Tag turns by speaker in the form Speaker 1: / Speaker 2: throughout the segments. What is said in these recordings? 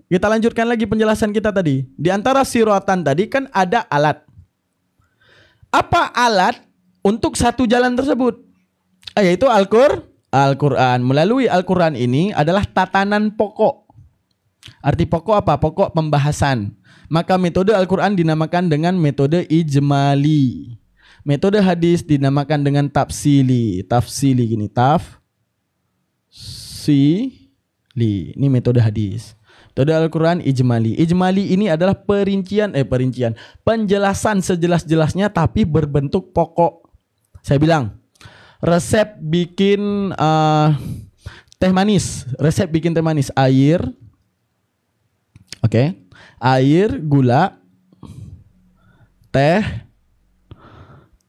Speaker 1: Kita lanjutkan lagi penjelasan kita tadi. Di antara siratan tadi kan ada alat. Apa alat untuk satu jalan tersebut? Yaitu Al-Quran. Melalui Al-Quran ini adalah tatanan pokok. Arti pokok apa? Pokok pembahasan. Maka metode Al-Quran dinamakan dengan metode ijmali. Metode hadis dinamakan dengan tafsili. Tafsili gini, tafsili. Ini metode hadis. Metode Al-Quran ijmali. Ijmali ini adalah penjelasan sejelas-jelasnya tapi berbentuk pokok. Saya bilang, resep bikin teh manis. Resep bikin teh manis, air, air, gula, teh,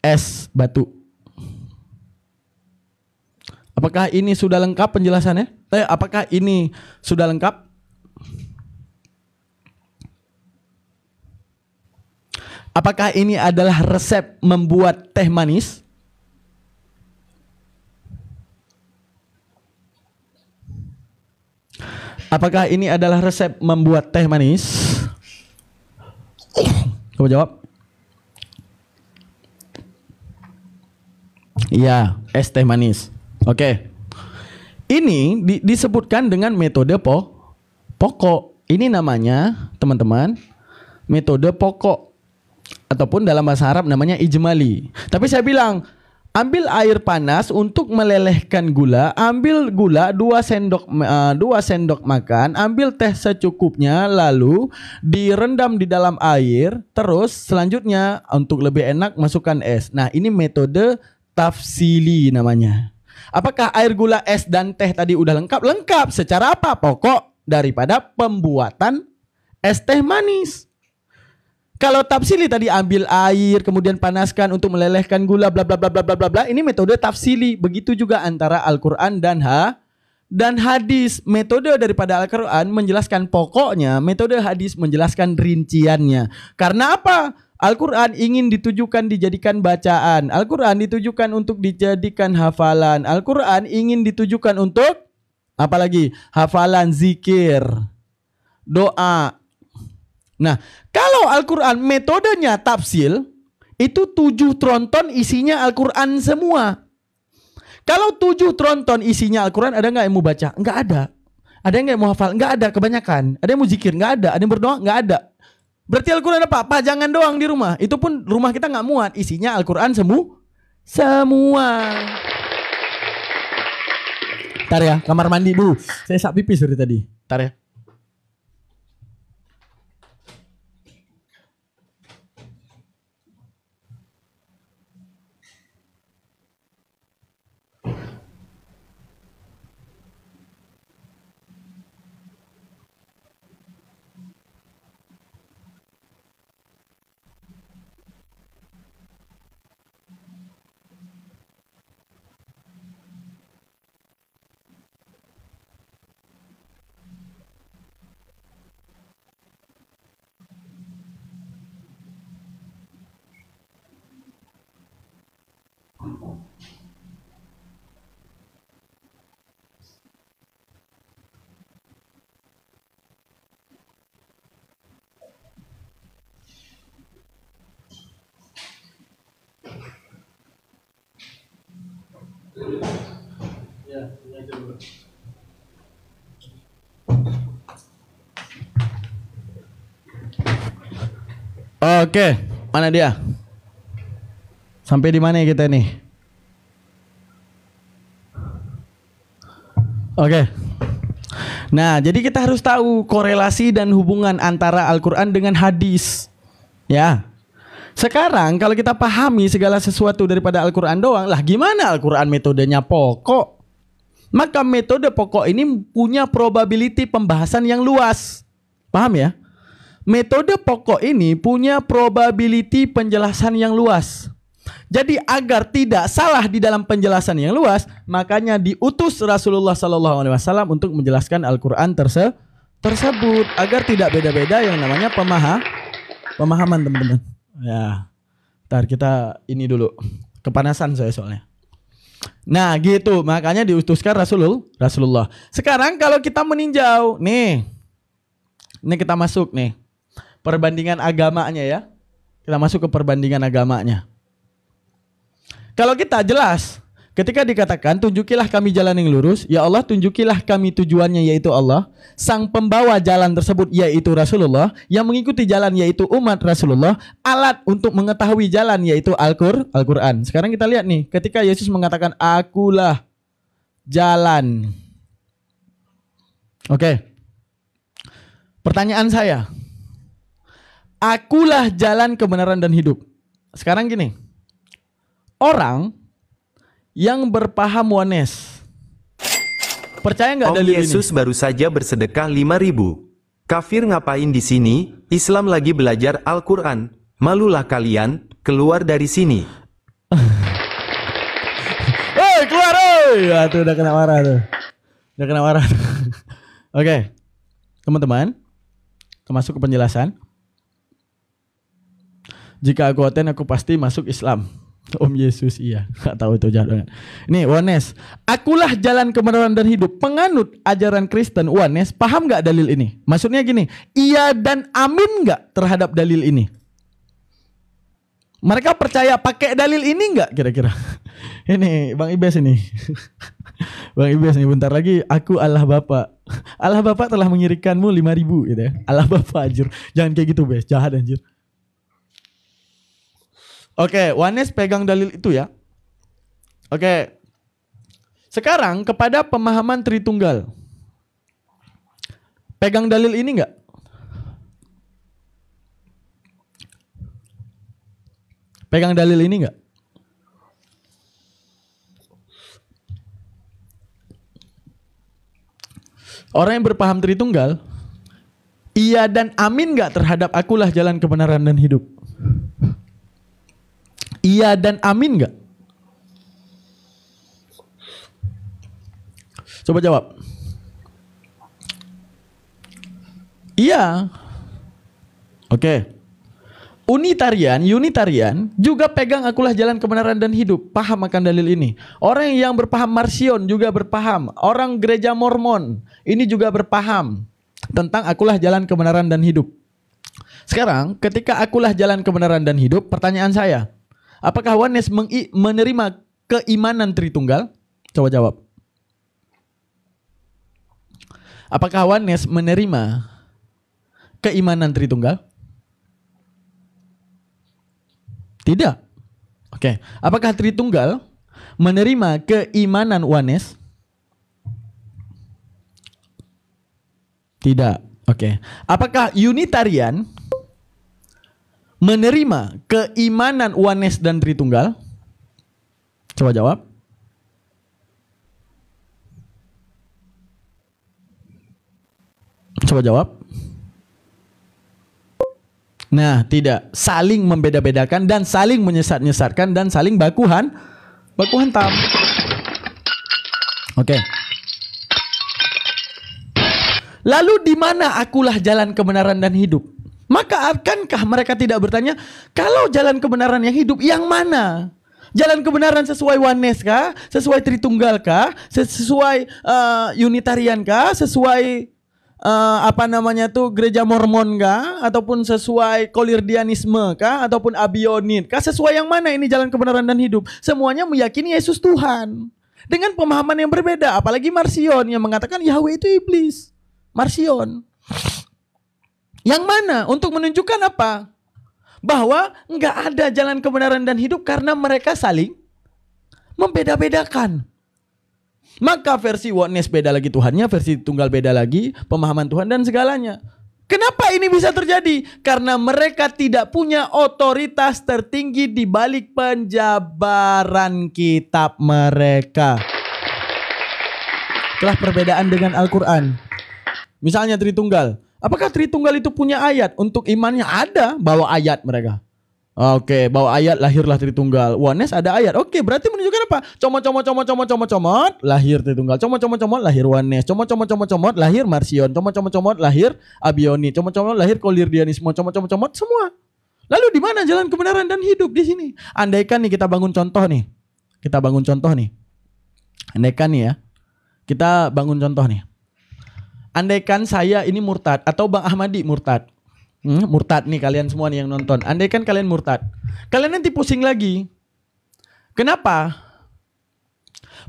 Speaker 1: es batu. Apakah ini sudah lengkap penjelasannya? Apakah ini sudah lengkap? Apakah ini adalah resep membuat teh manis? Apakah ini adalah resep membuat teh manis? Coba jawab. Iya, es teh manis. Oke. Ini disebutkan dengan metode pokok. Ini namanya, teman-teman, metode pokok. Ataupun dalam bahasa Arab namanya ijmali. Tapi saya bilang, ambil air panas untuk melelehkan gula, ambil gula 2 sendok makan, ambil teh secukupnya, lalu direndam di dalam air, terus selanjutnya untuk lebih enak masukkan es. Nah, ini metode tafsili namanya. Apakah air, gula, es dan teh tadi udah lengkap? Lengkap. Secara apa? Pokok daripada pembuatan es teh manis. Kalau tafsili tadi ambil air kemudian panaskan untuk melelehkan gula bla bla bla bla bla bla, ini metode tafsili. Begitu juga antara Al-Qur'an dan hadis. Metode daripada Al-Qur'an menjelaskan pokoknya, metode hadis menjelaskan rinciannya. Karena apa? Al-Qur'an ingin ditujukan dijadikan bacaan. Al-Qur'an ditujukan untuk dijadikan hafalan. Al-Qur'an ingin ditujukan untuk apa lagi? Hafalan, zikir, doa. Nah, kalau Al-Quran metodenya tafsil, itu 7 tronton isinya Al-Quran semua. Kalau 7 tronton isinya Al-Quran, ada nggak yang mau baca? Nggak ada. Ada yang nggak mau hafal? Nggak ada, kebanyakan. Ada yang mau zikir? Nggak ada. Ada yang berdoa? Nggak ada. Berarti Al-Quran apa? Pajangan doang di rumah. Itu pun rumah kita nggak muat. Isinya Al-Quran semua. Ntar ya, kamar mandi dulu. Saya sak pipis dari tadi. Ntar ya. Oke, mana dia? Sampai di mana kita nih? Oke. Nah, jadi kita harus tahu korelasi dan hubungan antara Al-Quran dengan hadis. Ya. Sekarang kalau kita pahami segala sesuatu daripada Al-Quran doang, lah gimana Al-Quran metodenya pokok? Maka metode pokok ini punya probability pembahasan yang luas. Paham ya? Metode pokok ini punya probability penjelasan yang luas. Jadi agar tidak salah di dalam penjelasan yang luas, makanya diutus Rasulullah SAW untuk menjelaskan Al-Quran tersebut agar tidak beda-beda yang namanya pemahaman, teman-teman. Ya, ntar kita ini dulu, kepanasan saya soalnya. Nah gitu, makanya diutuskan Rasulullah. Sekarang kalau kita meninjau, nih Ini kita masuk nih. Perbandingan agamanya ya. Kita masuk ke perbandingan agamanya. Kalau kita jelas, ketika dikatakan tunjukilah kami jalan yang lurus, ya Allah tunjukilah kami tujuannya yaitu Allah, sang pembawa jalan tersebut yaitu Rasulullah, yang mengikuti jalan yaitu umat Rasulullah, alat untuk mengetahui jalan yaitu Al-Quran. Sekarang kita lihat nih, ketika Yesus mengatakan akulah jalan. Oke. Pertanyaan saya, akulah jalan kebenaran dan hidup. Sekarang gini, orang yang berpaham oneness, percaya nggak dalil ini?
Speaker 2: Yesus baru saja bersedekah 5.000. Kafir ngapain di sini? Islam lagi belajar Al-Quran. Malulah kalian, keluar dari sini.
Speaker 1: Hei, keluar, hei! Ya, tuh udah kena marah tuh. Udah kena marah. Oke, teman-teman, kita masuk ke penjelasan. Jika aku oten, aku pasti masuk Islam. Om Yesus, iya, nggak tahu itu jalan. Ini oneness, akulah jalan kebenaran dan hidup. Penganut ajaran Kristen oneness, paham nggak dalil ini? Maksudnya gini, iya dan amin nggak terhadap dalil ini? Mereka percaya pakai dalil ini nggak kira-kira? Ini Bang Ibes ini, Bang Ibes nih, bentar lagi aku Allah Bapa. Allah Bapa telah mengirimkanmu 5.000 gitu ya. Allah Bapa anjir, jangan kayak gitu Bes, jahat anjir. Oke, oneness pegang dalil itu ya. Oke. Sekarang kepada pemahaman Tritunggal. Pegang dalil ini enggak? Pegang dalil ini enggak? Orang yang berpaham Tritunggal, iya dan amin enggak terhadap akulah jalan kebenaran dan hidup? Iya dan amin enggak? Coba jawab. Iya. Oke. Unitarian juga pegang akulah jalan kebenaran dan hidup. Paham akan dalil ini. Orang yang berpaham Marcion juga berpaham. Orang gereja Mormon ini juga berpaham tentang akulah jalan kebenaran dan hidup. Sekarang ketika akulah jalan kebenaran dan hidup, pertanyaan saya, apakah oneness menerima keimanan Tritunggal? Coba jawab. Apakah oneness menerima keimanan Tritunggal? Tidak. Oke. Apakah Tritunggal menerima keimanan oneness? Tidak. Oke. Apakah Unitarian menerima keimanan oneness dan Tritunggal? Coba jawab. Coba jawab. Nah, tidak. Saling membeda-bedakan dan saling menyesat-nyesatkan dan saling baku hantam. Oke. Lalu di mana akulah jalan kebenaran dan hidup? Maka akankah mereka tidak bertanya, kalau jalan kebenaran yang hidup yang mana? Jalan kebenaran sesuai oneness kah? Sesuai Tritunggal kah? Sesuai Unitarian kah? Sesuai gereja Mormon kah? Ataupun sesuai Kolirdianisme kah? Ataupun Abionit kah? Sesuai yang mana ini jalan kebenaran dan hidup? Semuanya meyakini Yesus Tuhan dengan pemahaman yang berbeda. Apalagi Marcion yang mengatakan Yahweh itu iblis. Marcion. Yang mana? Untuk menunjukkan apa? Bahwa enggak ada jalan kebenaran dan hidup karena mereka saling membeda-bedakan. Maka versi oneness beda lagi Tuhannya, versi tunggal beda lagi pemahaman Tuhan dan segalanya. Kenapa ini bisa terjadi? Karena mereka tidak punya otoritas tertinggi di balik penjabaran kitab mereka. Itulah perbedaan dengan Al-Quran. Misalnya Tritunggal. Apakah Tritunggal itu punya ayat? Untuk imannya ada, bawa ayat mereka. Oke, bawa ayat lahirlah Tritunggal. Oneness ada ayat. Oke, berarti menunjukkan apa? Comot, lahir Tritunggal. Comot, lahir Oneness. Comot, lahir Marcion. Comot, lahir Abionit. Comot, lahir Kolirdianisme. Comot, semua. Lalu di mana jalan kebenaran dan hidup di sini? Andaikan nih kita bangun contoh nih. Andaikan nih ya. Kita bangun contoh nih. andaikan saya ini murtad atau Bang Ahmadi murtad. Murtad nih kalian semua nih yang nonton. Andaikan kalian murtad, kalian nanti pusing lagi. Kenapa?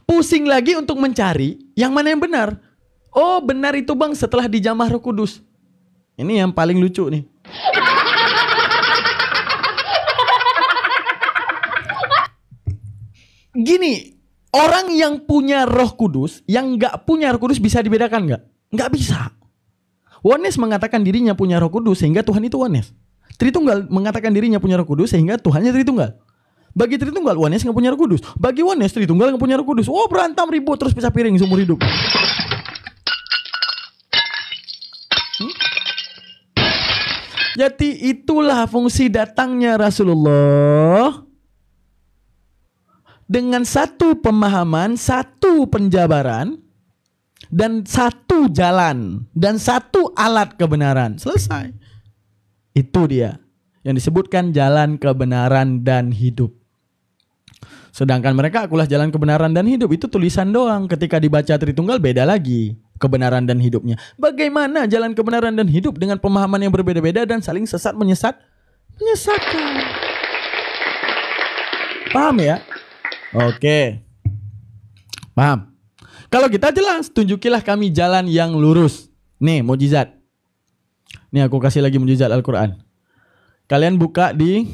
Speaker 1: Pusing lagi untuk mencari yang mana yang benar. Oh benar itu bang setelah dijamah Roh Kudus. Ini yang paling lucu nih. Gini, orang yang punya Roh Kudus, yang nggak punya Roh Kudus bisa dibedakan nggak? Nggak bisa. Oneness mengatakan dirinya punya Roh Kudus sehingga Tuhan itu oneness. Tritunggal mengatakan dirinya punya Roh Kudus sehingga Tuhannya Tritunggal. Bagi Tritunggal, Oneness nggak punya Roh Kudus. Bagi Oneness, Tritunggal nggak punya Roh Kudus. Oh berantem ribut terus pisah piring seumur hidup. Jadi itulah fungsi datangnya Rasulullah dengan satu pemahaman, satu penjabaran, dan satu jalan, dan satu alat kebenaran. Selesai. Itu dia yang disebutkan jalan kebenaran dan hidup. Sedangkan mereka akulah jalan kebenaran dan hidup. Itu tulisan doang. Ketika dibaca Tritunggal beda lagi kebenaran dan hidupnya. Bagaimana jalan kebenaran dan hidup dengan pemahaman yang berbeda-beda dan saling sesat menyesatkan. Paham ya? Oke. Paham. Kalau kita jelas, tunjukilah kami jalan yang lurus. Nih, mukjizat. Nih aku kasih lagi mukjizat Al-Quran. Kalian buka di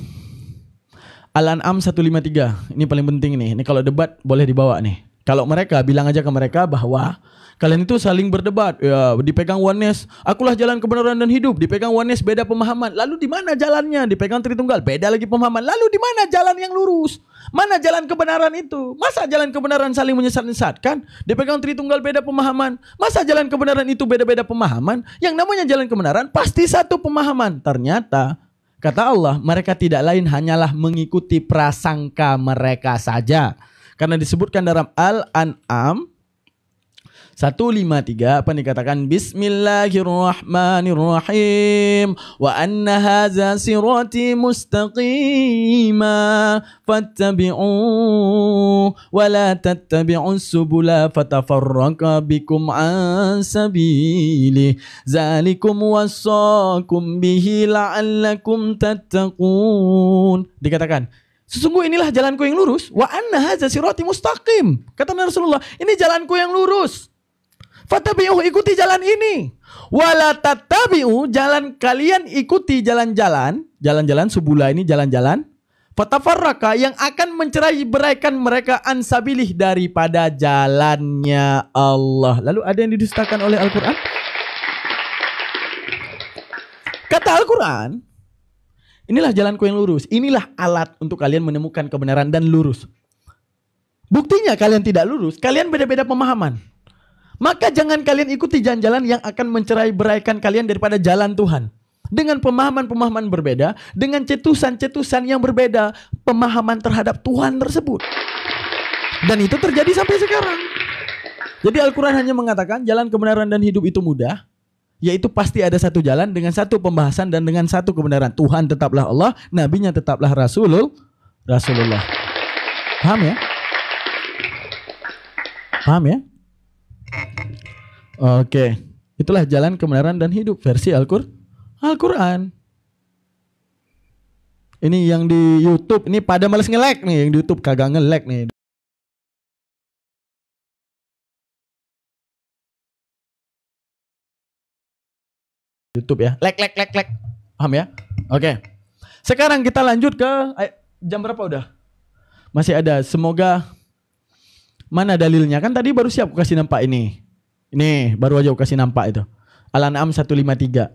Speaker 1: Al-An'am 153. Ini paling penting nih. Ini kalau debat boleh dibawa nih. Kalau mereka, bilang aja ke mereka bahwa kalian itu saling berdebat. Ya, dipegang Oneness, akulah jalan kebenaran dan hidup. Dipegang Oneness, beda pemahaman. Lalu di mana jalannya? Dipegang Tritunggal, beda lagi pemahaman. Lalu di mana jalan yang lurus? Mana jalan kebenaran itu? Masa jalan kebenaran saling menyesat-nyesatkan? Dipegang Tritunggal, beda pemahaman. Masa jalan kebenaran itu beda-beda pemahaman? Yang namanya jalan kebenaran pasti satu pemahaman. Ternyata kata Allah, mereka tidak lain hanyalah mengikuti prasangka mereka saja. Karena disebutkan dalam Al-An'am 153 apa dikatakan Bismillahirrahmanirrahim wa anna hadza sirati mustaqima fattabi'u wa la tattabi'us subula fatafarraqa bikum an sabili zalikum wassakum bihi la'allakum tattaqun. Dikatakan sesungguh inilah jalanku yang lurus. Wa anna hadza sirati mustaqim. Kata Rasulullah, ini jalanku yang lurus. Fattabi'uh, ikuti jalan ini. Wala tattabi'u, jalan kalian ikuti jalan-jalan subula ini jalan-jalan. Fatafarraka, yang akan mencerai-beraikan mereka ansabilih daripada jalannya Allah. Lalu ada yang didustakan oleh Al-Quran? Kata Al-Quran, inilah jalanku yang lurus. Inilah alat untuk kalian menemukan kebenaran dan lurus. Buktinya kalian tidak lurus, kalian beda-beda pemahaman. Maka jangan kalian ikuti jalan-jalan yang akan mencerai-beraikan kalian daripada jalan Tuhan. Dengan pemahaman-pemahaman berbeda, dengan cetusan-cetusan yang berbeda, pemahaman terhadap Tuhan tersebut. Dan itu terjadi sampai sekarang. Jadi Al-Quran hanya mengatakan jalan kebenaran dan hidup itu mudah. Yaitu pasti ada satu jalan dengan satu pembahasan dan dengan satu kebenaran. Tuhan tetaplah Allah, nabinya tetaplah Rasulullah. Paham ya? Paham ya? Oke. Itulah jalan kebenaran dan hidup versi Al-Quran. Ini yang di YouTube, ini pada males nge-lag nih, yang di YouTube kagak nge-lag nih. YouTube ya. Lag. Paham ya? Oke. Sekarang kita lanjut ke jam berapa udah? Masih ada. Semoga mana dalilnya? Kan tadi baru siap aku kasih nampak ini. Ini baru aja aku kasih nampak itu. Al-An'am 153.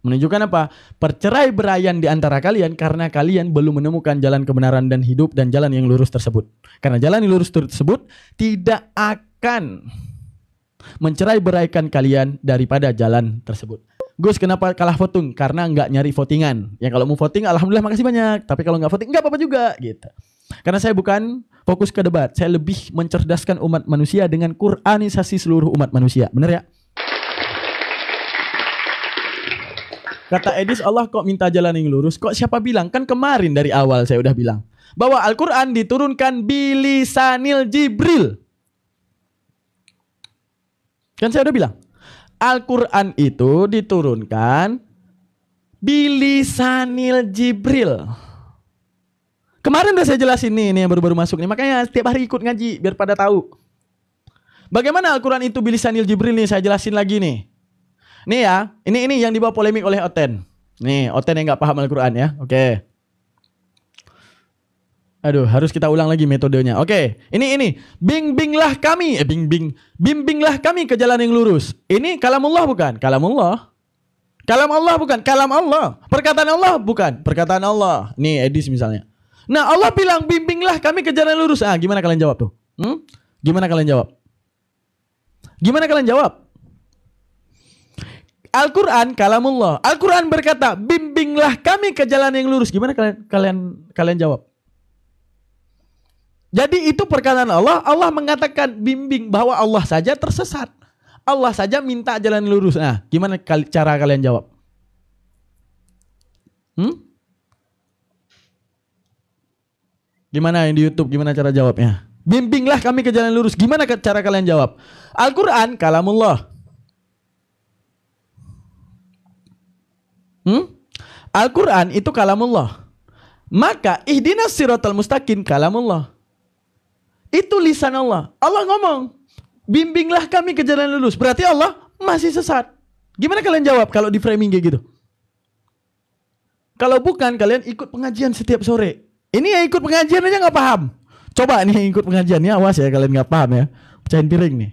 Speaker 1: Menunjukkan apa? Percerai beraian di antara kalian karena kalian belum menemukan jalan kebenaran dan hidup dan jalan yang lurus tersebut. Karena jalan yang lurus tersebut tidak akan mencerai beraikan kalian daripada jalan tersebut. Gus, kenapa kalah voting? Karena nggak nyari votingan. Ya kalau mau voting, alhamdulillah makasih banyak. Tapi kalau nggak voting, nggak apa-apa juga, gitu. Karena saya bukan fokus ke debat. Saya lebih mencerdaskan umat manusia dengan Quranisasi seluruh umat manusia. Bener ya? Kata Edis, Allah kok minta jalan yang lurus? Kok siapa bilang? Kan kemarin dari awal saya udah bilang bahwa Al-Quran diturunkan bilisanil Jibril. Kan saya udah bilang Al-Quran itu diturunkan bilisanil Jibril. Kemarin udah saya jelasin nih yang baru-baru masuk nih. Makanya setiap hari ikut ngaji biar pada tahu. Bagaimana Al-Quran itu bilisanil Jibril nih, saya jelasin lagi nih. Nih ya, ini yang dibawa polemik oleh Oten. Nih, Oten yang nggak paham Al-Quran ya. Oke. Aduh, harus kita ulang lagi metodenya. Oke, ini. Bimbinglah kami, bimbinglah kami ke jalan yang lurus. Ini kalamullah bukan? Kalamullah. Kalam Allah bukan? Kalam Allah. Perkataan Allah bukan? Perkataan Allah. Nih, Edis misalnya. Nah, Allah bilang bimbinglah kami ke jalan yang lurus. Ah, gimana kalian jawab tuh? Gimana kalian jawab? Gimana kalian jawab? Al-Quran kalamullah. Al-Quran berkata, bimbinglah kami ke jalan yang lurus. Gimana kalian jawab? Jadi itu perkataan Allah. Allah mengatakan bimbing, bahwa Allah saja tersesat. Allah saja minta jalan lurus. Nah, gimana cara kalian jawab? Gimana yang di YouTube? Gimana cara jawabnya? Bimbinglah kami ke jalan lurus. Gimana cara kalian jawab? Al-Quran kalamullah. Al-Quran itu kalamullah. Maka ihdinas siratal mustaqim kalamullah. Itu lisan Allah. Allah ngomong, bimbinglah kami ke jalan lurus. Berarti Allah masih sesat. Gimana kalian jawab kalau di framing kayak gitu? Kalau bukan, kalian ikut pengajian setiap sore. Ini yang ikut pengajian aja nggak paham. Coba nih yang ikut pengajian ya, awas ya kalian nggak paham ya. Pecahin piring nih.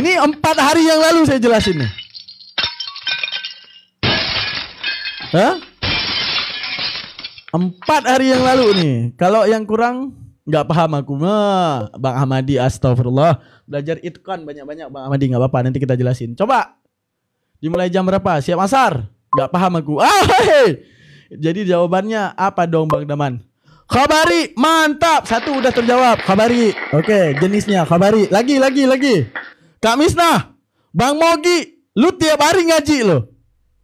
Speaker 1: Ini 4 hari yang lalu saya jelasin nih. Hah? 4 hari yang lalu nih. Kalau yang kurang nggak paham aku mah, Bang Ahmadi, astagfirullah. Belajar itqan banyak-banyak Bang Ahmadi, nggak apa-apa, nanti kita jelasin. Coba dimulai jam berapa? Siap asar? Nggak paham aku. Jadi jawabannya apa dong Bang Daman? Khabari, mantap. 1 udah terjawab. Khabari. Oke, jenisnya khabari. Lagi. Kak Misnah, Bang Mogi, lu tiap hari ngaji lo.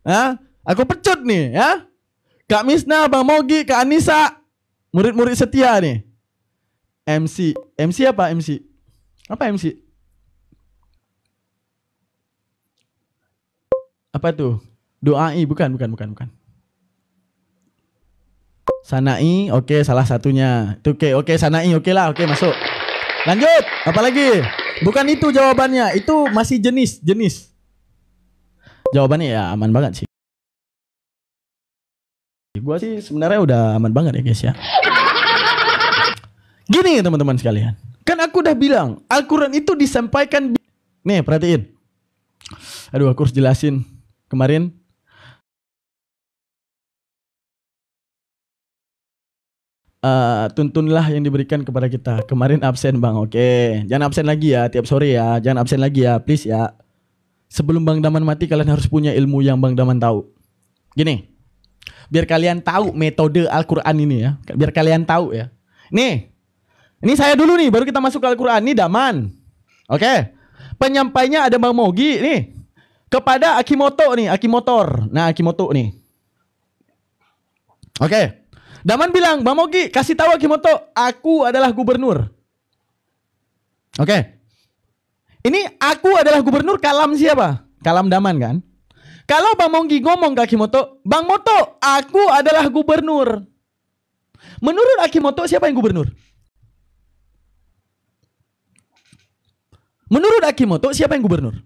Speaker 1: Hah? Aku pecut nih ya. Kak Misnah, Bang Mogi, Kak Anissa, murid-murid setia nih. MC apa MC? Apa MC? Apa tuh? Doai, bukan. Sanai, oke, salah satunya. Itu oke, Sanai, oke lah, oke, masuk. Lanjut, apa lagi? Bukan itu jawabannya, itu masih jenis. Jawabannya ya aman banget sih. Gua sih sebenarnya udah aman banget ya guys ya. Gini teman-teman sekalian, kan aku udah bilang Al-Quran itu disampaikan. Nih perhatiin. Aduh, aku harus jelasin. Kemarin tuntunlah yang diberikan kepada kita. Kemarin absen Bang, oke. Jangan absen lagi ya, tiap sore ya. Jangan absen lagi ya, please ya. Sebelum Bang Daman mati, kalian harus punya ilmu yang Bang Daman tahu. Gini, biar kalian tahu metode Al-Quran ini ya. Biar kalian tahu ya. Nih, ini saya dulu nih, baru kita masuk ke Al-Quran. Ini Daman. Oke. Penyampainya ada Bang Mogi nih. Kepada Akimoto nih, Akimotor. Nah, Akimoto nih. Oke. Daman bilang, Bang Mogi, kasih tahu Akimoto, aku adalah gubernur. Oke. Ini aku adalah gubernur, kalam siapa? Kalam Daman kan? Kalau Bang Mogi ngomong ke Akimoto, Bang Moto, aku adalah gubernur. Menurut Akimoto, siapa yang gubernur? Menurut Akimoto, siapa yang gubernur?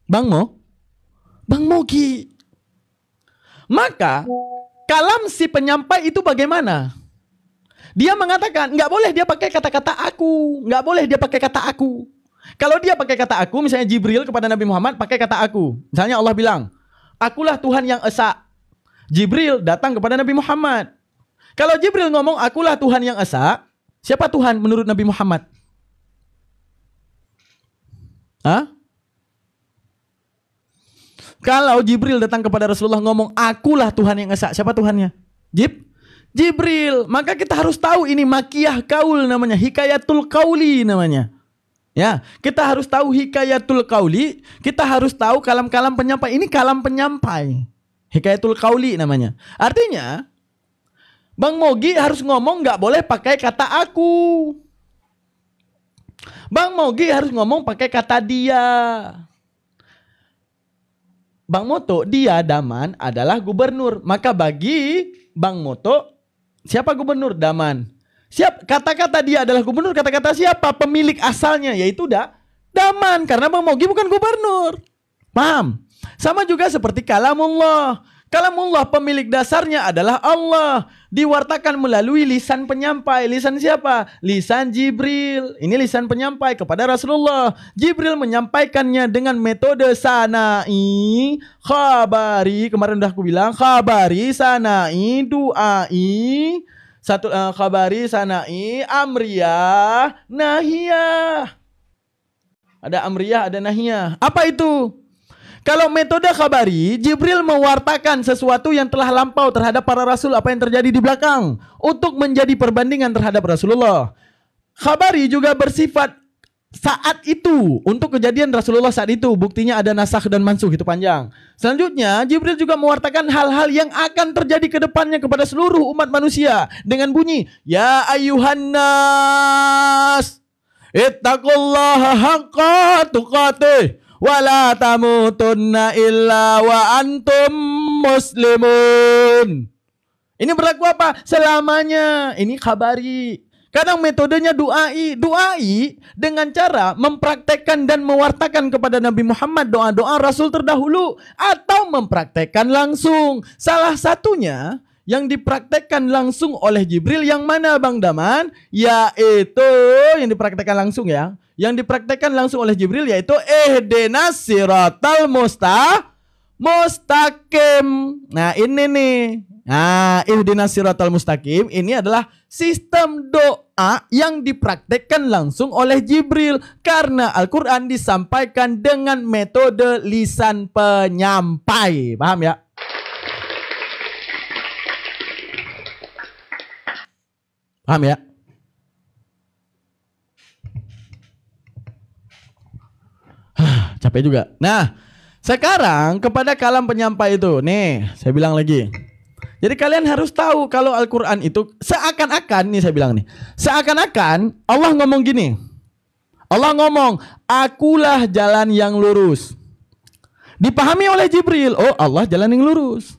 Speaker 1: Bang Mogi. Maka kalam si penyampai itu bagaimana? Dia mengatakan nggak boleh dia pakai kata-kata aku, nggak boleh dia pakai kata aku. Kalau dia pakai kata aku, misalnya Jibril kepada Nabi Muhammad pakai kata aku. Misalnya Allah bilang, akulah Tuhan yang esa. Jibril datang kepada Nabi Muhammad. Kalau Jibril ngomong akulah Tuhan yang esa, siapa Tuhan menurut Nabi Muhammad? Hah? Kalau Jibril datang kepada Rasulullah ngomong akulah Tuhan yang esa, siapa Tuhannya? Jibril. Maka kita harus tahu ini makiyah kaul namanya, hikayatul kauli namanya. Ya, kita harus tahu hikayatul kauli, kita harus tahu kalam-kalam penyampai. Ini kalam penyampai. Hikayatul kauli namanya. Artinya Bang Mogi harus ngomong nggak boleh pakai kata aku. Bang Mogi harus ngomong pakai kata dia. Bang Moto, dia Daman adalah gubernur. Maka bagi Bang Moto, siapa gubernur? Daman. Kata-kata dia adalah gubernur, kata-kata siapa? Pemilik asalnya, yaitu Daman. Karena Bang Mogi bukan gubernur. Paham? Sama juga seperti kalamullah. Kalamullah pemilik dasarnya adalah Allah. Diwartakan melalui lisan penyampai. Lisan siapa? Lisan Jibril. Ini lisan penyampai kepada Rasulullah. Jibril menyampaikannya dengan metode sanai, khabari. Kemarin udah aku bilang khabari, sanai, duai. Khabari, sanai, amriyah, nahiyah. Ada amriyah, ada nahiyah. Apa itu? Kalau metode khabari, Jibril mewartakan sesuatu yang telah lampau terhadap para rasul, apa yang terjadi di belakang, untuk menjadi perbandingan terhadap Rasulullah. Khabari juga bersifat saat itu, untuk kejadian Rasulullah saat itu. Buktinya ada nasakh dan mansukh, itu panjang. Selanjutnya, Jibril juga mewartakan hal-hal yang akan terjadi ke depannya kepada seluruh umat manusia dengan bunyi, Ya ayyuhan nas, ittaqullaha haqqa tuqatih wala tamutunna illa wa antum muslimun. Ini berlaku apa? Selamanya. Ini khabari. Kadang metodenya duai. Duai dengan cara mempraktekkan dan mewartakan kepada Nabi Muhammad doa-doa Rasul terdahulu, atau mempraktekkan langsung. Salah satunya yang dipraktekkan langsung oleh Jibril yang mana Bang Daman? Yaitu yang dipraktekkan langsung ya. Yang dipraktekkan langsung oleh Jibril yaitu ihdinas siratal mustaqim. Nah ini nih. Nah ihdinas siratal mustaqim ini adalah sistem doa yang dipraktekkan langsung oleh Jibril. Karena Al-Quran disampaikan dengan metode lisan penyampai. Paham ya? Paham ya? Capek juga. Nah, sekarang kepada kalam penyampai itu, nih, saya bilang lagi. Jadi kalian harus tahu kalau Al-Quran itu seakan-akan, nih saya bilang nih, seakan-akan Allah ngomong gini. Allah ngomong, akulah jalan yang lurus. Dipahami oleh Jibril, oh Allah jalan yang lurus.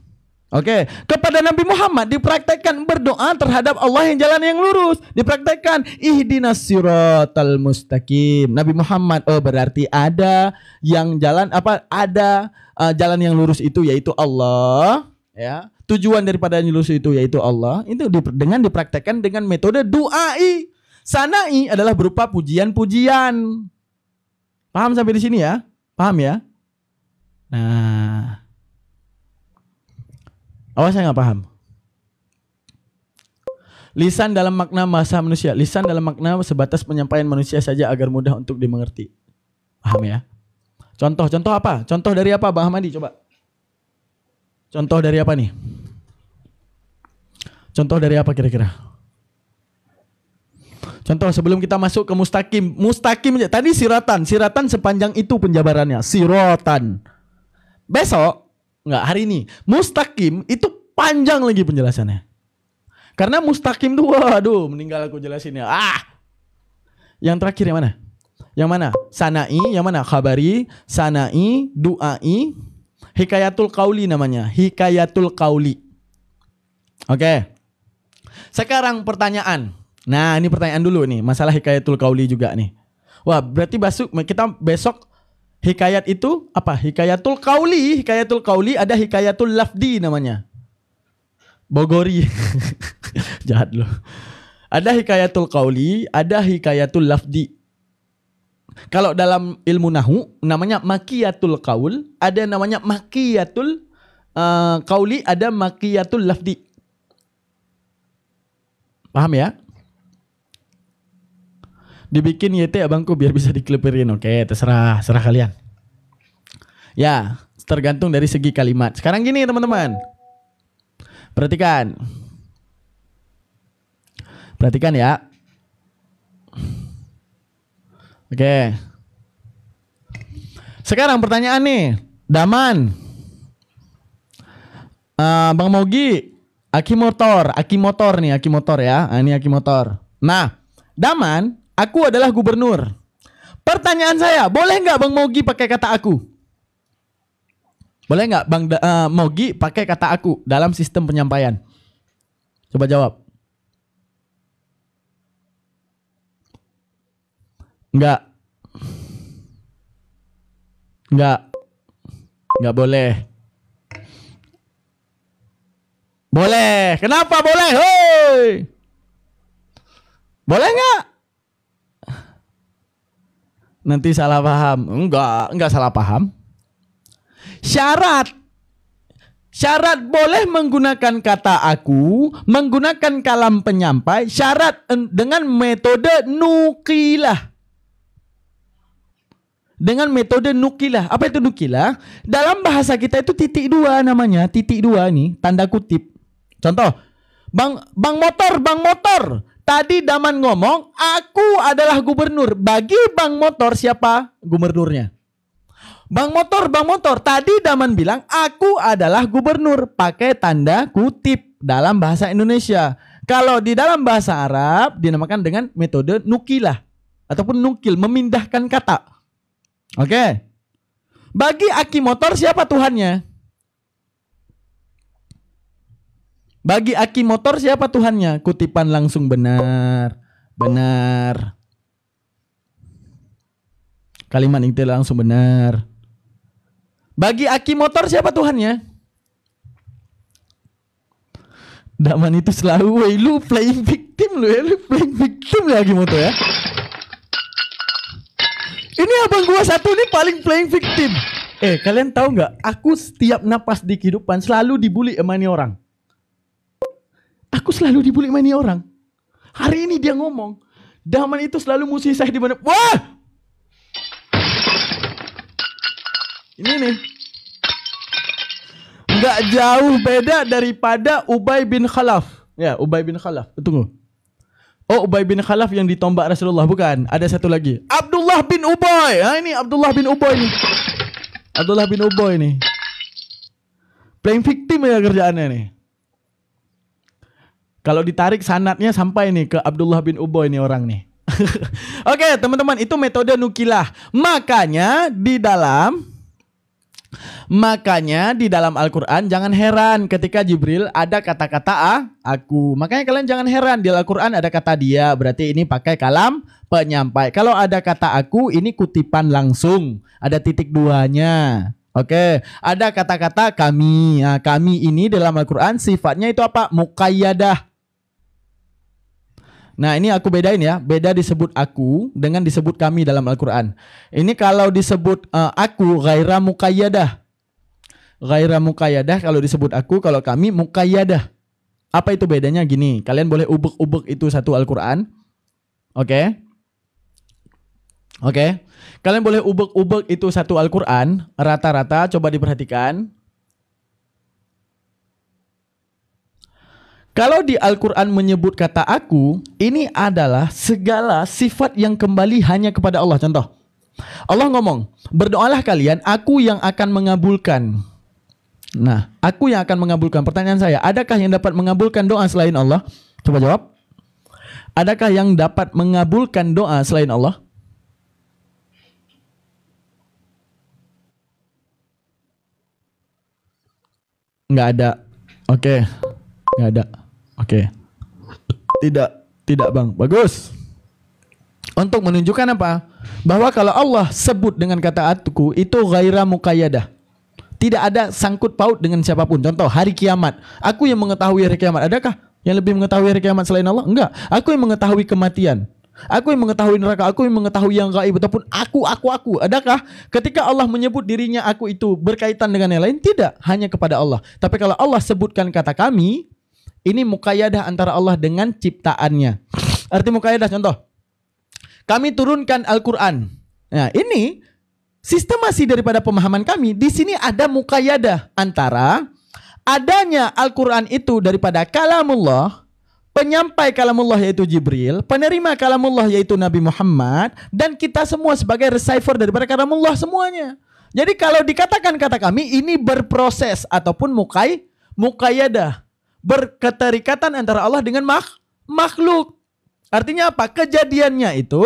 Speaker 1: Oke, kepada Nabi Muhammad dipraktekkan berdoa terhadap Allah yang jalan yang lurus. Dipraktekkan ihdinas siratal mustaqim. Nabi Muhammad, oh berarti ada yang jalan apa? Ada jalan yang lurus itu yaitu Allah, ya. Tujuan daripada yang lurus itu yaitu Allah. Itu dengan dipraktekkan dengan metode duai. Sanai adalah berupa pujian-pujian. Paham sampai di sini ya? Paham ya? Nah, awas saya nggak paham. Lisan dalam makna bahasa manusia. Lisan dalam makna sebatas penyampaian manusia saja agar mudah untuk dimengerti. Paham ya? Contoh apa? Contoh dari apa Bang Hamadi? Coba. Contoh dari apa nih? Contoh dari apa kira-kira? Contoh sebelum kita masuk ke mustaqim. Mustaqim aja. Tadi siratan. Siratan sepanjang itu penjabarannya. Siratan. Besok, enggak hari ini, mustaqim itu panjang lagi penjelasannya. Karena mustaqim tuh, waduh, meninggal aku jelasin ya. Yang terakhir yang mana? Yang mana? Sanai, yang mana? Khabari, sanai, duai, hikayatul qauli namanya. Hikayatul qauli. Oke. Sekarang pertanyaan. Nah, ini pertanyaan dulu nih, masalah hikayatul qauli juga nih. Wah, berarti kita besok hikayat itu apa? Hikayatul qauli ada hikayatul lafdi namanya. Bogori. Jahat loh. Ada hikayatul qauli, ada hikayatul lafdi. Kalau dalam ilmu nahu namanya makiyatul qaul, ada namanya makiyatul qauli, ada makiyatul lafdi. Paham ya? Dibikin YT abangku biar bisa dikelipirin. Oke, terserah kalian. Ya, tergantung dari segi kalimat. Sekarang gini teman-teman. Perhatikan. Perhatikan ya. Oke. Sekarang pertanyaan nih. Daman. Bang Mogi. Aki motor nih, aki motor ya. Ini aki motor. Nah, Daman Aku adalah gubernur. Pertanyaan saya, boleh nggak Bang Mogi pakai kata aku? Boleh nggak Bang Mogi pakai kata aku dalam sistem penyampaian? Coba jawab. Enggak. Enggak boleh. Boleh. Kenapa boleh? Hoi. Boleh nggak? Nanti salah paham. Enggak salah paham. Syarat boleh menggunakan kata aku, menggunakan kalam penyampai, syarat dengan metode nukilah. Dengan metode nukilah. Apa itu nukilah? Dalam bahasa kita itu titik dua namanya. Titik dua nih, tanda kutip. Contoh, Bang motor. Tadi Daman ngomong, aku adalah gubernur. Bagi Bang motor siapa gubernurnya? Bang motor. Tadi Daman bilang, aku adalah gubernur. Pakai tanda kutip dalam bahasa Indonesia. Kalau di dalam bahasa Arab, dinamakan dengan metode nukilah. Ataupun nukil, memindahkan kata. Oke. Bagi aki motor siapa Tuhannya? Bagi aki motor siapa Tuhannya? Kutipan langsung benar. Kalimat itu langsung benar. Bagi aki motor siapa Tuhannya? Daman itu selalu, lu playing victim lu playing victim lagi motor ya. Ini abang gua satu nih paling playing victim. Kalian tahu nggak? Aku setiap napas di kehidupan selalu dibully sama ini orang. Aku selalu dibully sama ini orang. Hari ini dia ngomong, Daman itu selalu musuh saya di mana? Wah! Ini nih. Nggak jauh beda daripada Ubay bin Khalaf. Ya, Ubay bin Khalaf. Tunggu. Oh, Ubay bin Khalaf yang ditombak Rasulullah, bukan? Ada satu lagi. Abdullah bin Ubay. Ini Abdullah bin Ubay nih. Abdullah bin Ubay nih. Playing victim ya kerjaannya nih. Kalau ditarik sanadnya sampai nih ke Abdullah bin Ubay nih orang nih. Oke, teman-teman, itu metode nukilah. Makanya di dalam Al-Quran jangan heran ketika Jibril ada kata-kata aku. Makanya kalian jangan heran, di Al-Quran ada kata dia, berarti ini pakai kalam penyampai. Kalau ada kata aku, ini kutipan langsung, ada titik duanya. Oke, ada kata-kata kami. Nah, kami ini dalam Al-Quran sifatnya itu apa? Muqayyadah. Nah, ini aku bedain ya. Beda disebut aku dengan disebut kami dalam Al-Quran. Ini kalau disebut aku ghaira muqayyadah. Ghaira muqayyadah kalau disebut aku, kalau kami muqayyadah. Apa itu bedanya? Gini, kalian boleh ubek-ubek itu satu Al-Quran. Oke. Kalian boleh ubek-ubek itu satu Al-Quran. Rata-rata coba diperhatikan. Kalau di Al-Quran menyebut kata aku, ini adalah segala sifat yang kembali hanya kepada Allah. Contoh, Allah ngomong, berdoalah kalian, aku yang akan mengabulkan. Nah, aku yang akan mengabulkan. Pertanyaan saya, adakah yang dapat mengabulkan doa selain Allah? Coba jawab. Adakah yang dapat mengabulkan doa selain Allah? Nggak ada. Oke. Nggak ada. Oke. Tidak bang. Bagus. Untuk menunjukkan apa? Bahwa kalau Allah sebut dengan kata aku, itu ghaira muqayyadah. Tidak ada sangkut paut dengan siapapun. Contoh, hari kiamat. Aku yang mengetahui hari kiamat. Adakah yang lebih mengetahui hari kiamat selain Allah? Enggak. Aku yang mengetahui kematian. Aku yang mengetahui neraka. Aku yang mengetahui yang gaib. Ataupun aku. Adakah ketika Allah menyebut dirinya aku itu berkaitan dengan yang lain? Tidak. Hanya kepada Allah. Tapi kalau Allah sebutkan kata kami, ini muqayyadah antara Allah dengan ciptaannya. Arti muqayyadah, contoh, kami turunkan Al-Quran. Nah, ini sistem masih daripada pemahaman kami. Di sini ada muqayyadah antara adanya Al-Quran itu daripada kalamullah, penyampai kalamullah yaitu Jibril, penerima kalamullah yaitu Nabi Muhammad, dan kita semua sebagai receiver daripada kalamullah semuanya. Jadi kalau dikatakan kata kami, ini berproses ataupun muqayyadah, berketerikatan antara Allah dengan makhluk. Artinya apa? Kejadiannya itu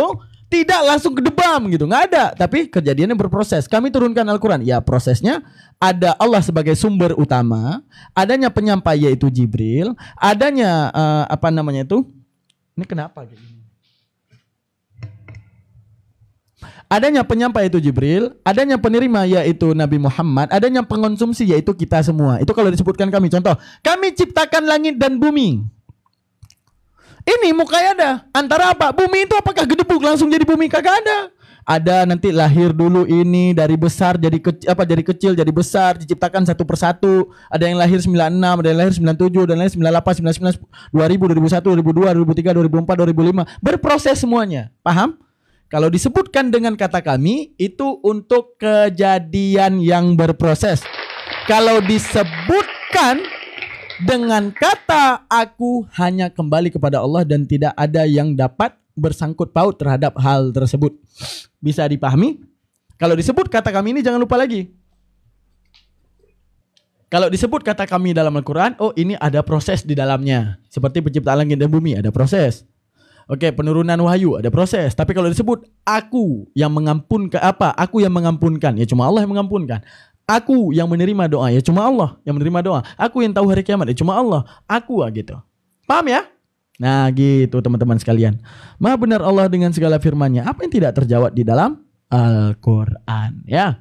Speaker 1: tidak langsung kedebam gitu, nggak ada. Tapi kejadiannya berproses. Kami turunkan Al-Quran. Ya prosesnya ada Allah sebagai sumber utama, adanya penyampai yaitu Jibril, adanya apa namanya itu? Ini kenapa gitu? Adanya penyampai yaitu Jibril, adanya penerima yaitu Nabi Muhammad, adanya pengonsumsi yaitu kita semua. Itu kalau disebutkan kami. Contoh, kami ciptakan langit dan bumi. Ini mukanya ada. Antara apa? Bumi itu apakah gedebuk langsung jadi bumi? Kagak ada. Ada nanti lahir dulu ini dari besar jadi kecil jadi besar, diciptakan satu persatu. Ada yang lahir 96, ada yang lahir 97, ada yang lahir 98, 99, 2000, 2001, 2002, 2003, 2004, 2005. Berproses semuanya. Paham? Kalau disebutkan dengan kata kami, itu untuk kejadian yang berproses. Kalau disebutkan dengan kata aku, hanya kembali kepada Allah dan tidak ada yang dapat bersangkut paut terhadap hal tersebut. Bisa dipahami? Kalau disebut kata kami ini jangan lupa lagi. Kalau disebut kata kami dalam Al-Quran, oh ini ada proses di dalamnya. Seperti penciptaan langit dan bumi, ada proses. Oke, penurunan wahyu ada proses. Tapi kalau disebut aku yang mengampunkan apa? Aku yang mengampunkan, ya cuma Allah yang mengampunkan. Aku yang menerima doa, ya cuma Allah yang menerima doa. Aku yang tahu hari kiamat, ya cuma Allah. Aku gitu. Paham ya? Nah, gitu teman-teman sekalian. Maha benar Allah dengan segala firman-Nya. Apa yang tidak terjawab di dalam Al-Qur'an, ya?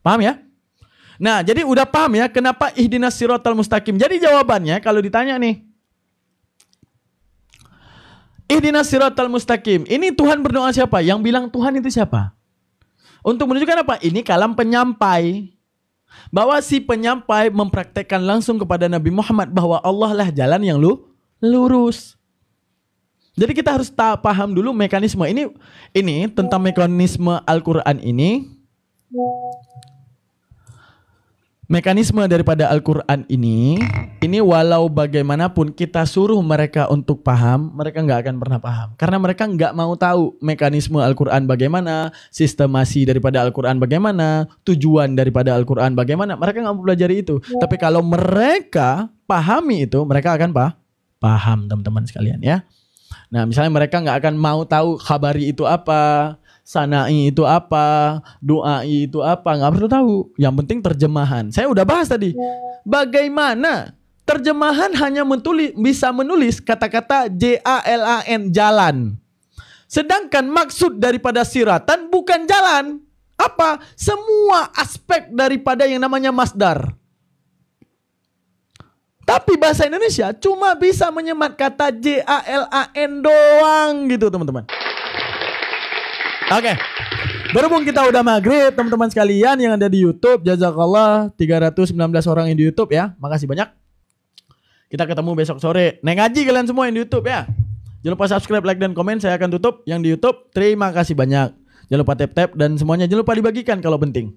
Speaker 1: Paham ya? Nah, jadi udah paham ya kenapa ihdinas siratal mustaqim. Jadi jawabannya kalau ditanya nih, ihdinas siratal mustaqim. Ini Tuhan berdoa siapa? Yang bilang Tuhan itu siapa? Untuk menunjukkan apa? Ini kalam penyampai. Bahwa si penyampai mempraktekkan langsung kepada Nabi Muhammad bahwa Allah lah jalan yang lurus. Jadi kita harus paham dulu mekanisme. Ini tentang mekanisme Al-Quran ini. Mekanisme daripada Al-Quran ini walau bagaimanapun kita suruh mereka untuk paham, mereka nggak akan pernah paham. Karena mereka nggak mau tahu mekanisme Al-Quran bagaimana, sistemasi daripada Al-Quran bagaimana, tujuan daripada Al-Quran bagaimana. Mereka nggak mau belajar itu. Tapi kalau mereka pahami itu, mereka akan paham teman-teman sekalian ya. Nah misalnya mereka nggak akan mau tahu khabari itu apa, Sana'i itu apa, Du'ai itu apa, nggak perlu tahu. Yang penting terjemahan. Saya udah bahas tadi. Bagaimana terjemahan hanya bisa menulis kata-kata J-A-L-A-N, jalan. Sedangkan maksud daripada siratan bukan jalan. Apa? Semua aspek daripada yang namanya masdar. Tapi bahasa Indonesia cuma bisa menyemat kata J-A-L-A-N doang gitu teman-teman. Oke, berhubung kita udah maghrib teman-teman sekalian yang ada di YouTube, jazakallah 319 orang yang di YouTube ya, makasih banyak. Kita ketemu besok sore. Naik ngaji kalian semua yang di YouTube ya. Jangan lupa subscribe, like dan komen. Saya akan tutup yang di YouTube. Terima kasih banyak. Jangan lupa tap-tap dan semuanya jangan lupa dibagikan kalau penting.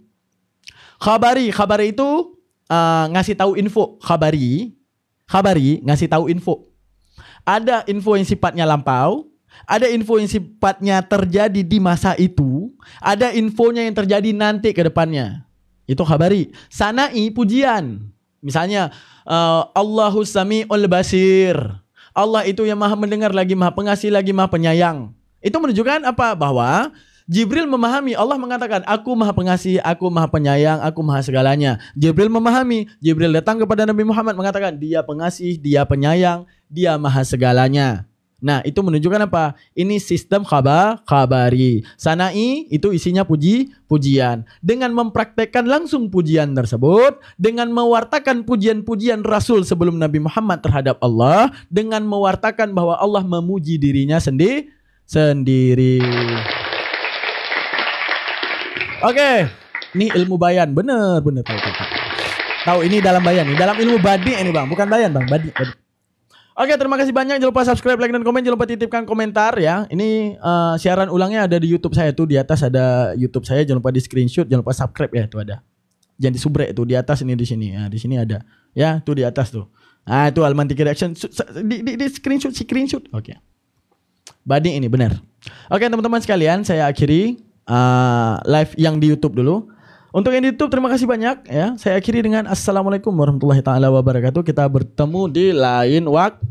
Speaker 1: Khabari itu ngasih tahu info. Khabari ngasih tahu info. Ada info yang sifatnya lampau. Ada info yang sifatnya terjadi di masa itu. Ada infonya yang terjadi nanti ke depannya. Itu khabari. Sana'i pujian. Misalnya Allahus Sami'ul Basir. Allah itu yang maha mendengar lagi maha pengasih lagi maha penyayang. Itu menunjukkan apa? Bahwa Jibril memahami. Allah mengatakan aku maha pengasih, aku maha penyayang, aku maha segalanya. Jibril memahami. Jibril datang kepada Nabi Muhammad mengatakan dia pengasih, dia penyayang, dia maha segalanya. Nah itu menunjukkan apa? Ini sistem khabari. Sana'i itu isinya pujian. Dengan mempraktekkan langsung pujian tersebut, dengan mewartakan pujian-pujian Rasul sebelum Nabi Muhammad terhadap Allah, dengan mewartakan bahwa Allah memuji dirinya sendiri. Oke, ini ilmu bayan, bener tahu ini dalam bayan, ini dalam ilmu badi ini bang, bukan bayan bang, badi. Oke, terima kasih banyak. Jangan lupa subscribe, like, dan komen. Jangan lupa titipkan komentar ya. Ini siaran ulangnya ada di YouTube saya tuh. Di atas ada YouTube saya. Jangan lupa di screenshot. Jangan lupa subscribe ya. Itu ada. Jangan disubrek itu di atas ini di sini. Ya, di sini ada. Ya, tuh di atas tuh. Ah, itu Almantik Reaction. Di screenshot. Oke. Badi ini benar. Oke, teman-teman sekalian, saya akhiri live yang di YouTube dulu. Untuk yang di YouTube terima kasih banyak ya. Saya akhiri dengan assalamualaikum warahmatullahi taala wabarakatuh. Kita bertemu di lain waktu.